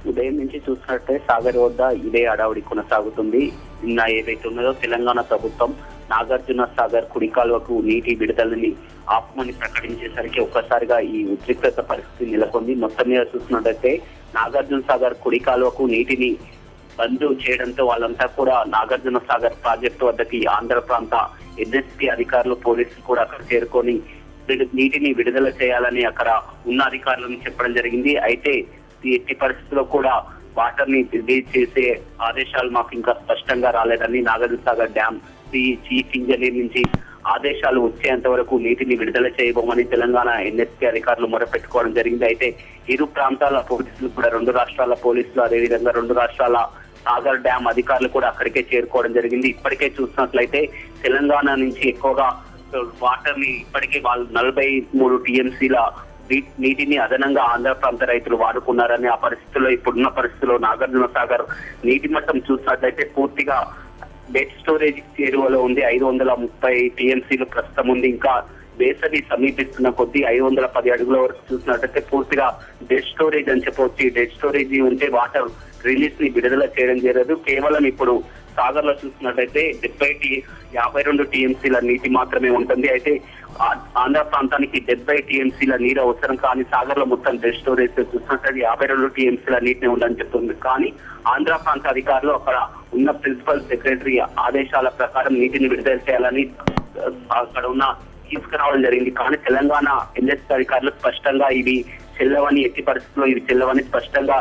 ఉదయం నుంచి చూసినట్టే సాగర్ వద్ద ఇదే హడావుడి కొనసాగుతుంది. నిన్న ఏదైతే ఉన్నదో తెలంగాణ ప్రభుత్వం నాగార్జున సాగర్ కుడి కాలువకు నీటి విడుదలని ఆపమని ప్రకటించేసరికి ఒక్కసారిగా ఈ ఉద్రిక్తత పరిస్థితి నెలకొంది. మొత్తం మీద చూసినట్టయితే నాగార్జున సాగర్ కుడి కాలువకు నీటిని బంద్ చేయడంతో వాళ్ళంతా కూడా నాగార్జున సాగర్ ప్రాజెక్టు వద్దకి ఆంధ్ర ప్రాంత ఎన్ఎస్పీ అధికారులు పోలీసులు కూడా అక్కడ చేరుకొని నీటిని విడుదల చేయాలని అక్కడ ఉన్న అధికారులను చెప్పడం జరిగింది. అయితే ఎట్టి పరిస్థితుల్లో కూడా వాటర్ ని రిలీజ్ చేసే ఆదేశాలు మాకు ఇంకా స్పష్టంగా రాలేదని Nagarjuna Sagar dam chief engineer నుంచి ఆదేశాలు వచ్చేంత వరకు నీటిని విడుదల చేయబోమని తెలంగాణ ఎన్ఎస్పీ అధికారులు మొరపెట్టుకోవడం జరిగింది. అయితే ఇరు ప్రాంతాల పోలీసులు కూడా, రెండు రాష్ట్రాల పోలీసులు అదేవిధంగా రెండు రాష్ట్రాల సాగర్ డ్యామ్ అధికారులు కూడా అక్కడికే చేరుకోవడం జరిగింది. ఇప్పటికే చూసినట్లయితే తెలంగాణ నుంచి ఎక్కువగా వాటర్ ని ఇప్పటికే వాళ్ళు 43 టీఎంసీల నీటిని అదనంగా ఆంధ్ర ప్రాంత రైతులు వాడుకున్నారని, ఆ పరిస్థితుల్లో ఇప్పుడున్న పరిస్థితుల్లో నాగార్జున సాగర్ నీటి మట్టం చూసినట్లయితే పూర్తిగా డెడ్ స్టోరేజ్ చేరువలో ఉంది. 530 టీఎంసీలు ప్రస్తుతం ఉంది. ఇంకా వేసవి సమీపిస్తున్న కొద్దీ 510 అడుగుల వరకు చూసినట్లయితే పూర్తిగా డెడ్ స్టోరేజ్ అని చెప్పవచ్చు. డెడ్ స్టోరేజ్ ఉంటే వాటర్ రిలీజ్ ని విడుదల చేయడం జరగదు. కేవలం ఇప్పుడు సాగర్ లో చూసినట్లయితే 52 టీఎంసీల నీటి మాత్రమే ఉంటుంది. అయితే ఆంధ్ర ప్రాంతానికి 70 టీఎంసీల నీరు అవసరం, కానీ సాగర్ లో మొత్తం డెడ్ స్టోరేజ్ చూసినట్లయితే 52 టీఎంసీల నీటిని ఉందని చెప్తుంది. కానీ ఆంధ్ర ప్రాంత అధికారులు అక్కడ ఉన్న ప్రిన్సిపల్ సెక్రటరీ ఆదేశాల ప్రకారం నీటిని విడుదల చేయాలని అక్కడ ఉన్న తీసుకురావడం జరిగింది. కానీ తెలంగాణ ఎన్ఎస్పీ అధికారులు స్పష్టంగా ఇవి చెల్లవని, ఎట్టి పరిస్థితుల్లో ఇవి చెల్లవని స్పష్టంగా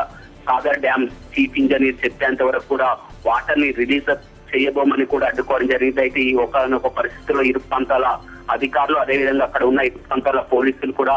సాగర్ డ్యామ్ చీఫ్ ఇంజనీర్ చెప్పేంత వరకు కూడా వాటర్ ని రిలీజ్ చేయబోమని కూడా అడ్డుకోవడం జరిగింది. అయితే ఈ ఒకనొక పరిస్థితుల్లో ఇరు ప్రాంతాల అధికారులు అదేవిధంగా అక్కడ ఉన్న ఇరు ప్రాంతాల పోలీసులు కూడా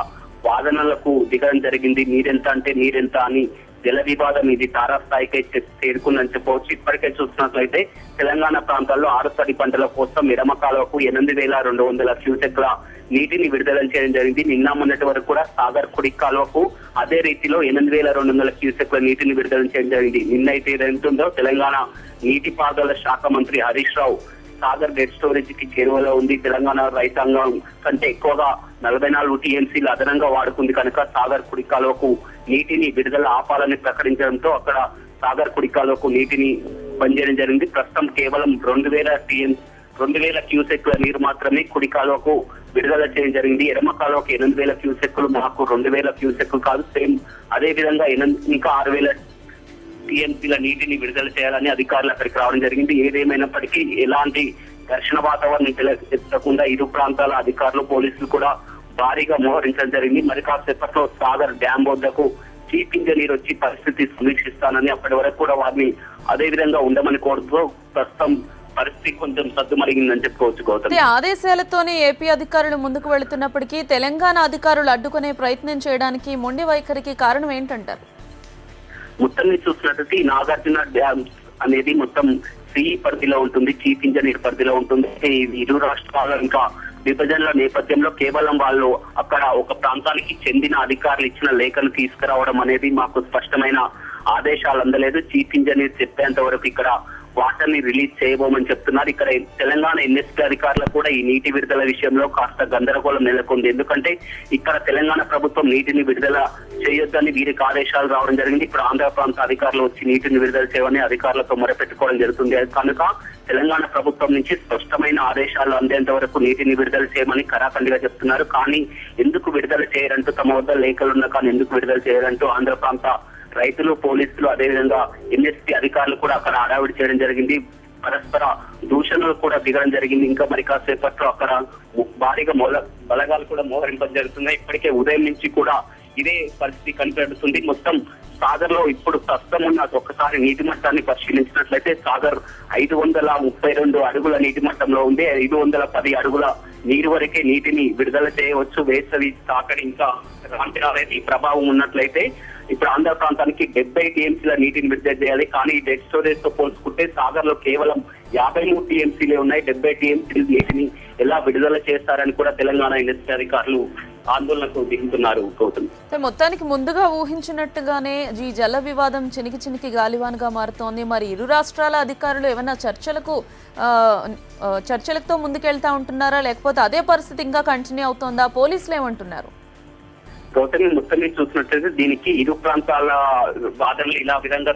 వాదనలకు దిగడం జరిగింది. నీరెంత అంటే నీరెంత అని జల వివాదం ఇది తారాస్థాయికి చేరుకుందని చెప్పవచ్చు. ఇప్పటికే చూసినట్లయితే తెలంగాణ ప్రాంతాల్లో 6 తడి పంటల కోసం ఎడమ కాలువకు 8,200 క్యూసెక్ల నీటిని విడుదల చేయడం జరిగింది. నిన్న మొన్నటి వరకు కూడా సాగర్ కుడి కాలువకు అదే రీతిలో 8,200 క్యూసెక్ల నీటిని విడుదల చేయడం జరిగింది. నిన్నైతే ఏదైతుందో తెలంగాణ నీటిపారుదల శాఖ మంత్రి హరీష్ రావు సాగర్ డెడ్ స్టోరేజ్ కి చేరువలో ఉంది, తెలంగాణ రైతాంగం కంటే ఎక్కువగా 44 టీఎంసీలు అదనంగా వాడుకుంది కనుక సాగర్ కుడి కాలువకు నీటిని విడుదల ఆపాలని ప్రకటించడంతో అక్కడ సాగర్ కుడి కాలువకు నీటిని బంద్ చేయడం జరిగింది. ప్రస్తుతం కేవలం 2,000 క్యూసెక్ల నీరు మాత్రమే కుడి కాలువకు విడుదల చేయడం జరిగింది. ఎడమ కాలువకు 8,000 క్యూసెక్లు, మాకు 2,000 క్యూసెక్లు కాదు, సేమ్ అదే విధంగా ఇంకా 6,000 టీఎంసీల నీటిని విడుదల చేయాలని అధికారులు అక్కడికి రావడం జరిగింది. ఏదేమైనప్పటికీ ఎలాంటి ఘర్షణ వాతావరణం తలెత్తకుండా ఇరు ప్రాంతాల అధికారులు పోలీసులు కూడా భారీగా మోహరించడం జరిగింది. మరి కాసేపట్లో సాగర్ డ్యామ్ వద్దకు చీఫ్ ఇంజనీర్ వచ్చి పరిస్థితి సమీక్షిస్తానని, అప్పటి వరకు కూడా వారిని అదే విధంగా ఉండమని కోరుతూ ప్రస్తుతం పరిస్థితి కొంచెం సద్దుమరిగిందని చెప్పుకోవచ్చు. గౌతమ్, ఆదేశాలతోనే ఏపీ అధికారులు ముందుకు వెళుతున్నప్పటికీ తెలంగాణ అధికారులు అడ్డుకునే ప్రయత్నం చేయడానికి మొండి వైఖరికి కారణం ఏంటంటారు? మొత్తం చూసినట్లయితే నాగార్జున డ్యామ్ అనేది మొత్తం సిఈ పరిధిలో ఉంటుంది, చీఫ్ ఇంజనీర్ పరిధిలో ఉంటుంది. ఇరు రాష్ట్రాల ఇంకా విభజనల నేపథ్యంలో కేవలం వాళ్ళు అక్కడ ఒక ప్రాంతానికి చెందిన అధికారులు ఇచ్చిన లేఖను తీసుకురావడం అనేది మాకు స్పష్టమైన ఆదేశాలు అందలేదు. చీఫ్ ఇంజనీర్ చెప్పేంత వరకు ఇక్కడ వాటర్ ని రిలీజ్ చేయబోమని చెప్తున్నారు. ఇక్కడ తెలంగాణ ఎన్ఎస్పీ అధికారులు కూడా ఈ నీటి విడుదల విషయంలో కాస్త గందరగోళం నెలకొంది. ఎందుకంటే ఇక్కడ తెలంగాణ ప్రభుత్వం నీటిని విడుదల చేయొద్దని వీరికి ఆదేశాలు రావడం జరిగింది. ఇప్పుడు ఆంధ్ర ప్రాంత అధికారులు వచ్చి నీటిని విడుదల చేయమని అధికారులతో మొరపెట్టుకోవడం జరుగుతుంది. కనుక తెలంగాణ ప్రభుత్వం నుంచి స్పష్టమైన ఆదేశాలు అందేంత వరకు నీటిని విడుదల చేయమని ఖరాఖండిగా చెప్తున్నారు. కానీ ఎందుకు విడుదల చేయరంటూ, తమ వద్ద లేఖలున్నా కానీ ఎందుకు విడుదల చేయరంటూ ఆంధ్ర ప్రాంత రైతులు, పోలీసులు అదేవిధంగా ఎన్ఎస్పీ అధికారులు కూడా అక్కడ హడావిడి చేయడం జరిగింది. పరస్పర దూషణలు కూడా దిగడం జరిగింది. ఇంకా మరి కాసేపట్లో అక్కడ భారీగా బలగాలు కూడా మోహరింపడం జరుగుతున్నాయి. ఇప్పటికే ఉదయం నుంచి కూడా ఇదే పరిస్థితి కనిపెడుతుంది. మొత్తం సాగర్ లో ఇప్పుడు ప్రస్తుతం ఉన్న ఒక్కసారి నీటి మట్టాన్ని పరిశీలించినట్లయితే సాగర్ 532 అడుగుల నీటి మట్టంలో ఉంది. 510 అడుగుల నీరు వరకే నీటిని విడుదల చేయవచ్చు. వేసవి తాకడి ఇంకా రాంటి రాలేది ప్రభావం ఉన్నట్లయితే ఇప్పుడు ఆంధ్ర ప్రాంతానికి 70 టీఎంసీల నీటిని విడుదల చేయాలి. కానీ డెడ్ స్టోరేజ్ తో పోల్చుకుంటే సాగర్ లో కేవలం 53 టీఎంసీలే ఉన్నాయి. 70 టీఎంసీ నీటిని ఎలా విడుదల చేస్తారని కూడా తెలంగాణ ఎన్ఎస్పీ అధికారులు ఆందోళనకు దిగుతున్నారు. గౌతమ్, మొత్తానికి ముందుగా ఊహించినట్టుగానే ఈ జల వివాదం చినికి గాలివాన్గా మారుతోంది. మరి ఇరు రాష్ట్రాల అధికారులు ఏమైనా చర్చలతో ముందుకెళ్తా ఉంటున్నారా, లేకపోతే అదే పరిస్థితి ఇంకా కంటిన్యూ అవుతోందా? పోలీసులు ఏమంటున్నారు? గౌతమి మొత్తం మీద చూసినట్లయితే దీనికి ఇరు ప్రాంతాల వాదనలు ఇలా విధంగా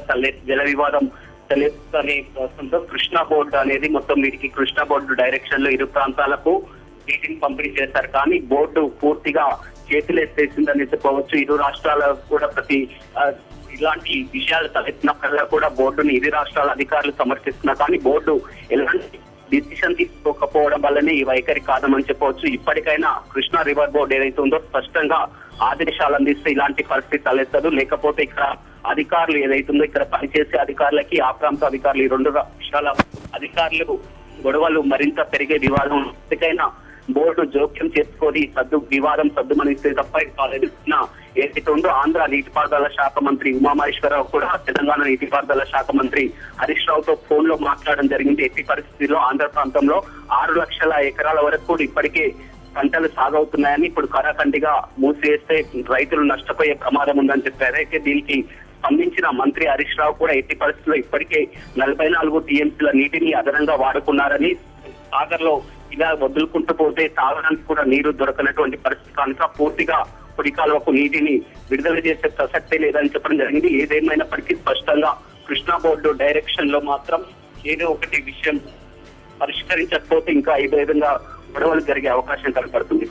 జల వివాదం తలెత్తనే ప్రస్తుతంతో కృష్ణా బోర్డు అనేది మొత్తం వీటికి కృష్ణా బోర్డు డైరెక్షన్ లో ఇరు ప్రాంతాలకు నీటిని పంపిణీ చేశారు. కానీ బోర్డు పూర్తిగా చేతులెత్తేసిందని చెప్పవచ్చు. ఇరు రాష్ట్రాలకు కూడా ఇలాంటి విషయాలు తలెత్తినప్పుడల్లా కూడా బోర్డుని ఇరు రాష్ట్రాల అధికారులు సమర్థిస్తున్నారు. కానీ బోర్డు ఎలాంటి డిసిషన్ తీసుకోకపోవడం వల్లనే ఈ వైఖరి కారణమని చెప్పవచ్చు. ఇప్పటికైనా కృష్ణా రివర్ బోర్డు ఏదైతే ఉందో స్పష్టంగా ఆదేశాలు అందిస్తే ఇలాంటి పరిస్థితి తలెత్తదు. లేకపోతే ఇక్కడ అధికారులు ఏదైతుందో ఇక్కడ పనిచేసే అధికారులకి ఆ ప్రాంత అధికారులు ఈ రెండు రాష్ట్రాల అధికారులు గొడవలు మరింత పెరిగే వివాదం ఇప్పటికైనా బోర్డు జోక్యం చేసుకొని వివాదం సద్దుమనిస్తే తప్ప ఏదైతే ఉందో ఆంధ్ర నీటిపారుదల శాఖ మంత్రి ఉమామహేశ్వరరావు కూడా తెలంగాణ నీటిపారుదల శాఖ మంత్రి హరీష్ రావుతో ఫోన్ లో మాట్లాడడం జరిగింది. ఎట్టి పరిస్థితుల్లో ఆంధ్ర ప్రాంతంలో 6 లక్షల ఎకరాల వరకు కూడా ఇప్పటికే పంటలు సాగవుతున్నాయని, ఇప్పుడు కరాఖండిగా మూసివేస్తే రైతులు నష్టపోయే ప్రమాదం ఉందని చెప్పారు. అయితే దీనికి స్పందించిన మంత్రి హరీష్ రావు కూడా ఎట్టి పరిస్థితుల్లో ఇప్పటికే 44 టీఎంసీల నీటిని అదనంగా వాడుకున్నారని, సాగర్ లో ఇలా వదులుకుంటూ పోతే తాగడానికి కూడా నీరు దొరకనటువంటి పరిస్థితి కనుక పూర్తిగా కుడి కాలువకు నీటిని విడుదల చేసే ప్రసక్తే లేదని చెప్పడం జరిగింది. ఏదేమైనప్పటికీ స్పష్టంగా కృష్ణా బోర్డు డైరెక్షన్ లో మాత్రం ఏదో ఒకటి విషయం పరిష్కరించకపోతే ఇంకా ఈ విధంగా గొడవలు జరిగే అవకాశం కనపడుతుంది.